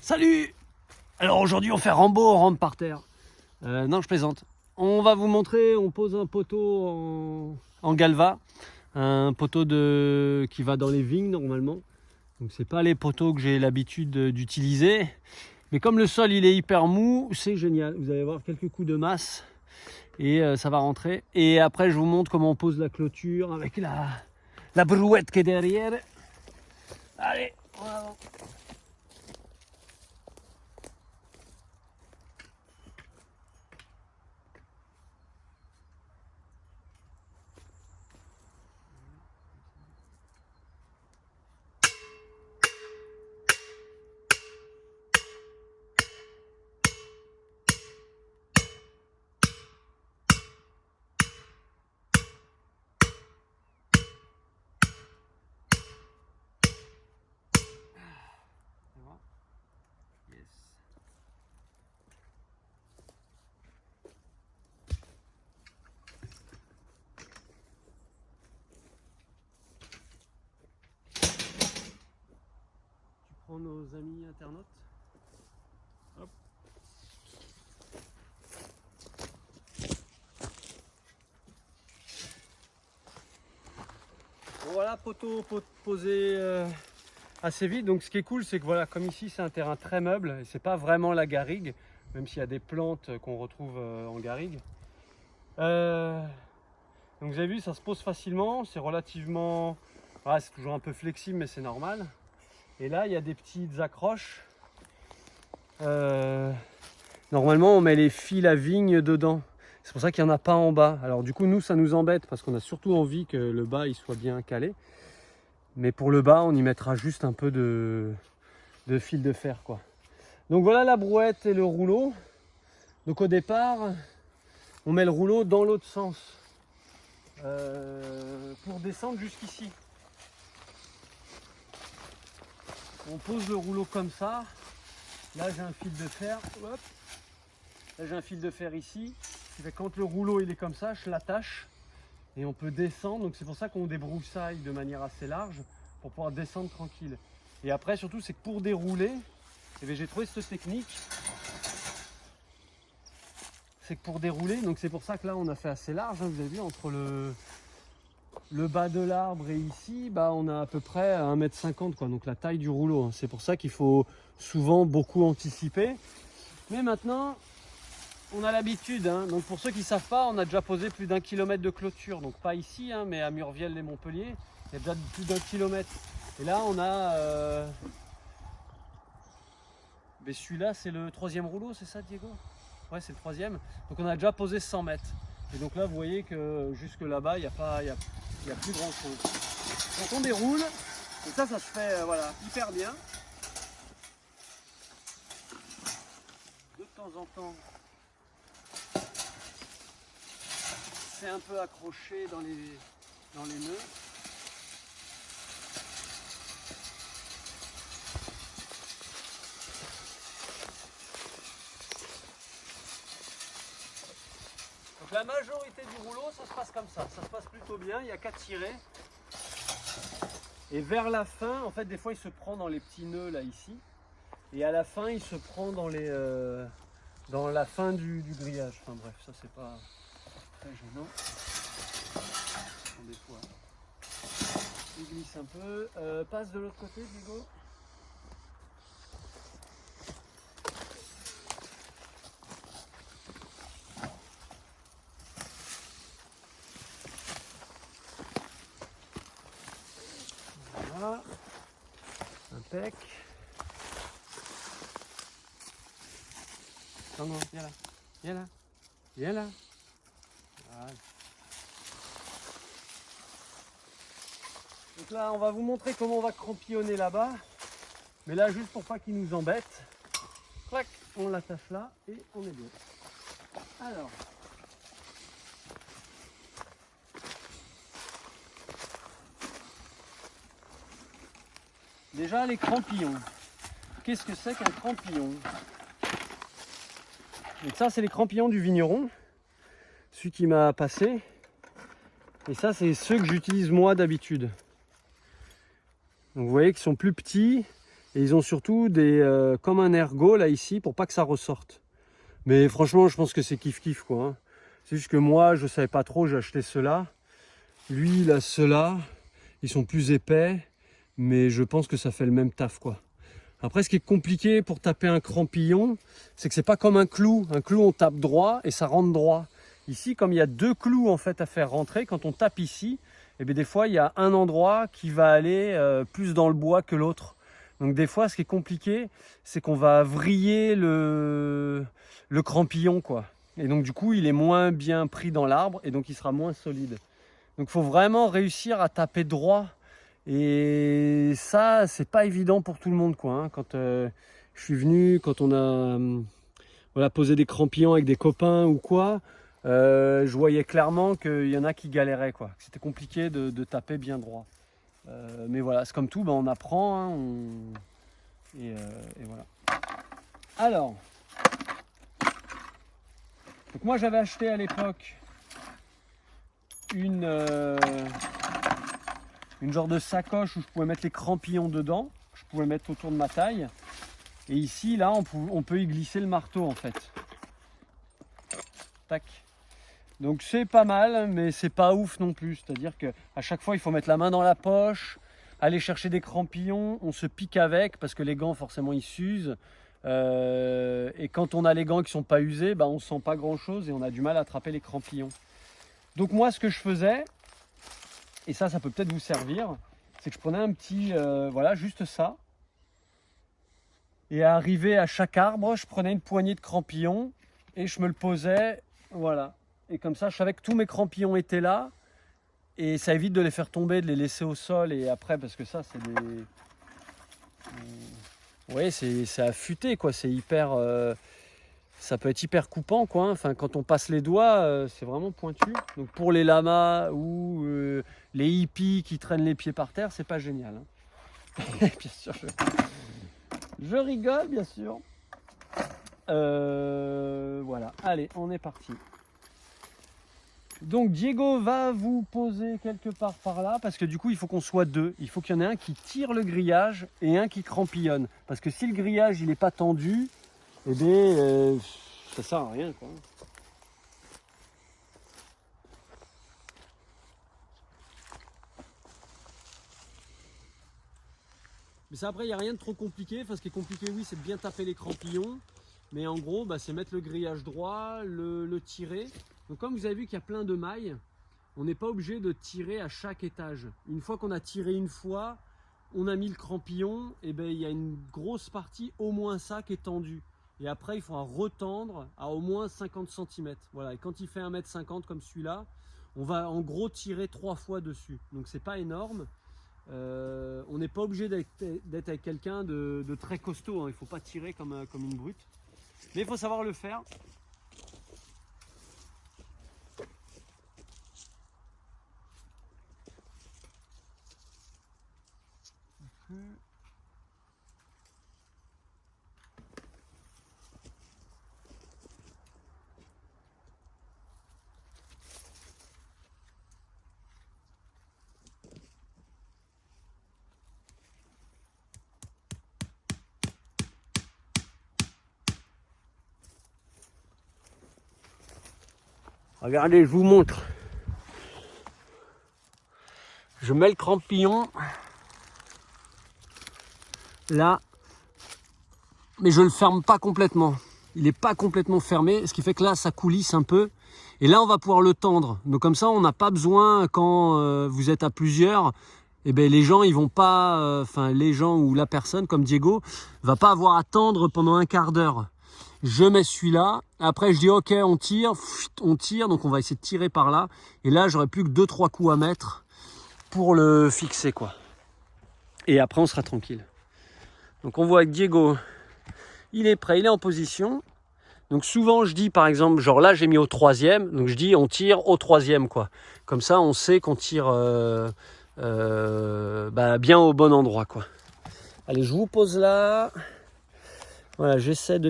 Salut! Alors aujourd'hui on fait Rambo, on rampe par terre. Non, je plaisante. On va vous montrer, on pose un poteau en galva. Un poteau qui va dans les vignes normalement. Donc c'est pas les poteaux que j'ai l'habitude d'utiliser. Mais comme le sol il est hyper mou, c'est génial. Vous allez voir quelques coups de masse et ça va rentrer. Et après je vous montre comment on pose la clôture avec la brouette qui est derrière. Allez, on avance. Yes. Tu prends nos amis internautes. Hop. Bon, voilà, poteau posé assez vite. Donc ce qui est cool, c'est que voilà, comme ici c'est un terrain très meuble et c'est pas vraiment la garrigue, même s'il y a des plantes qu'on retrouve en garrigue. Donc vous avez vu, ça se pose facilement, c'est relativement, voilà, c'est toujours un peu flexible mais c'est normal. Et là il y a des petites accroches. Normalement on met les fils à vigne dedans, c'est pour ça qu'il n'y en a pas en bas. Alors du coup nous ça nous embête parce qu'on a surtout envie que le bas il soit bien calé. Mais pour le bas on y mettra juste un peu de fil de fer quoi. Donc voilà la brouette et le rouleau. Donc au départ on met le rouleau dans l'autre sens pour descendre jusqu'ici. On pose le rouleau comme ça. Là j'ai un fil de fer. Hop. Là j'ai un fil de fer ici. Quand le rouleau il est comme ça, je l'attache et on peut descendre. Donc c'est pour ça qu'on débroussaille de manière assez large pour pouvoir descendre tranquille. Et après surtout c'est que pour dérouler, j'ai trouvé cette technique. C'est que pour dérouler, donc c'est pour ça que là on a fait assez large, hein, vous avez vu, entre le bas de l'arbre et ici, bah, on a à peu près 1,50 m quoi, donc la taille du rouleau. Hein. C'est pour ça qu'il faut souvent beaucoup anticiper. Mais maintenant, on a l'habitude, hein. Donc pour ceux qui ne savent pas, on a déjà posé plus d'1 kilomètre de clôture, donc pas ici, hein, mais à Murviel et Montpellier, il y a déjà plus d'1 kilomètre. Et là on a... Mais celui-là c'est le 3e rouleau, c'est ça Diego? Ouais, c'est le 3e. Donc on a déjà posé 100 mètres. Et donc là, vous voyez que jusque là-bas, il n'y a plus grand-chose. Donc on déroule. Et ça se fait voilà, hyper bien. De temps en temps, c'est un peu accroché dans les nœuds. La majorité du rouleau, ça se passe comme ça se passe plutôt bien, il n'y a qu'à tirer. Et vers la fin, en fait, des fois, il se prend dans les petits nœuds, là, ici. Et à la fin, il se prend dans la fin du grillage. Enfin bref, ça, c'est pas très gênant. Des fois, il glisse un peu. Passe de l'autre côté, Diego. Impec. Non, non, viens là. Viens là. Viens là. Voilà. Donc là, on va vous montrer comment on va crampillonner là-bas. Mais là, juste pour pas qu'il nous embête, clac, on l'attache là et on est bien. Alors. Déjà les crampillons. Qu'est-ce que c'est qu'un crampillon? Donc ça c'est les crampillons du vigneron, celui qui m'a passé. Et ça c'est ceux que j'utilise moi d'habitude. Donc vous voyez qu'ils sont plus petits et ils ont surtout des comme un ergot là ici pour pas que ça ressorte. Mais franchement, je pense que c'est kiff-kiff quoi. Hein. C'est juste que moi, je savais pas trop, j'ai acheté ceux-là. Lui, il a ceux-là. Ils sont plus épais, mais je pense que ça fait le même taf quoi. Après, ce qui est compliqué pour taper un crampillon, c'est que c'est pas comme un clou. Un clou, on tape droit et ça rentre droit. Ici, comme il y a deux clous en fait à faire rentrer, quand on tape ici, et bien des fois, il y a un endroit qui va aller plus dans le bois que l'autre. Donc des fois, ce qui est compliqué, c'est qu'on va vriller le crampillon quoi. Et donc du coup, il est moins bien pris dans l'arbre et donc il sera moins solide. Donc il faut vraiment réussir à taper droit. Et ça, c'est pas évident pour tout le monde quoi. Hein. Quand je suis venu, quand on a voilà, posé des crampillons avec des copains ou quoi, je voyais clairement qu'il y en a qui galéraient quoi. C'était compliqué de taper bien droit. Mais voilà, c'est comme tout, ben, on apprend. Hein, et voilà. Alors, donc moi j'avais acheté à l'époque une genre de sacoche où je pouvais mettre les crampillons dedans. Je pouvais mettre autour de ma taille. Et ici, là, on peut y glisser le marteau en fait. Tac. Donc c'est pas mal, mais c'est pas ouf non plus. C'est-à-dire qu'à chaque fois, il faut mettre la main dans la poche, aller chercher des crampillons. On se pique avec parce que les gants, forcément, ils s'usent. Et quand on a les gants qui sont pas usés, bah, on sent pas grand-chose et on a du mal à attraper les crampillons. Donc moi, ce que je faisais, et ça peut peut-être vous servir, c'est que je prenais un petit, voilà, juste ça. Et arrivé à chaque arbre, je prenais une poignée de crampillons et je me le posais, voilà. Et comme ça, je savais que tous mes crampillons étaient là. Et ça évite de les faire tomber, de les laisser au sol. Et après, parce que ça, c'est des... Oui, c'est affûté, quoi. C'est hyper... ça peut être hyper coupant, quoi. Enfin, quand on passe les doigts, c'est vraiment pointu. Donc pour les lamas ou les hippies qui traînent les pieds par terre, c'est pas génial. Hein. Bien sûr, je rigole, bien sûr. Voilà, allez, on est parti. Donc Diego va vous poser quelque part par là, parce que du coup il faut qu'on soit deux. Il faut qu'il y en ait un qui tire le grillage et un qui crampillonne. Parce que si le grillage il n'est pas tendu, eh bien ça sert à rien quoi. Mais ça après il n'y a rien de trop compliqué. Enfin ce qui est compliqué oui c'est de bien taper les crampillons. Mais en gros bah, c'est mettre le grillage droit, le tirer. Donc comme vous avez vu qu'il y a plein de mailles, on n'est pas obligé de tirer à chaque étage. Une fois qu'on a tiré une fois, on a mis le crampillon, et ben il y a une grosse partie, au moins ça, qui est tendue. Et après, il faudra retendre à au moins 50 cm. Voilà. Et quand il fait 1,50 m comme celui-là, on va en gros tirer 3 fois dessus. Donc c'est pas énorme. On n'est pas obligé d'être avec quelqu'un de très costaud. Hein. Il ne faut pas tirer comme une brute. Mais il faut savoir le faire. Regardez, je vous montre. Je mets le crampillon là, mais je le ferme pas complètement. Il n'est pas complètement fermé, ce qui fait que là, ça coulisse un peu. Et là, on va pouvoir le tendre. Donc comme ça, on n'a pas besoin, quand vous êtes à plusieurs, eh ben, les gens, ils vont pas, enfin les gens ou la personne, comme Diego, va pas avoir à tendre pendant un quart d'heure. Je mets celui-là, après je dis ok, on tire, donc on va essayer de tirer par là. Et là, j'aurai plus que 2-3 coups à mettre pour le fixer, quoi. Et après, on sera tranquille. Donc on voit que Diego, il est prêt, il est en position. Donc souvent je dis par exemple, genre là j'ai mis au 3e, donc je dis on tire au 3e quoi. Comme ça on sait qu'on tire bien au bon endroit quoi. Allez, je vous pose là. Voilà, j'essaie de...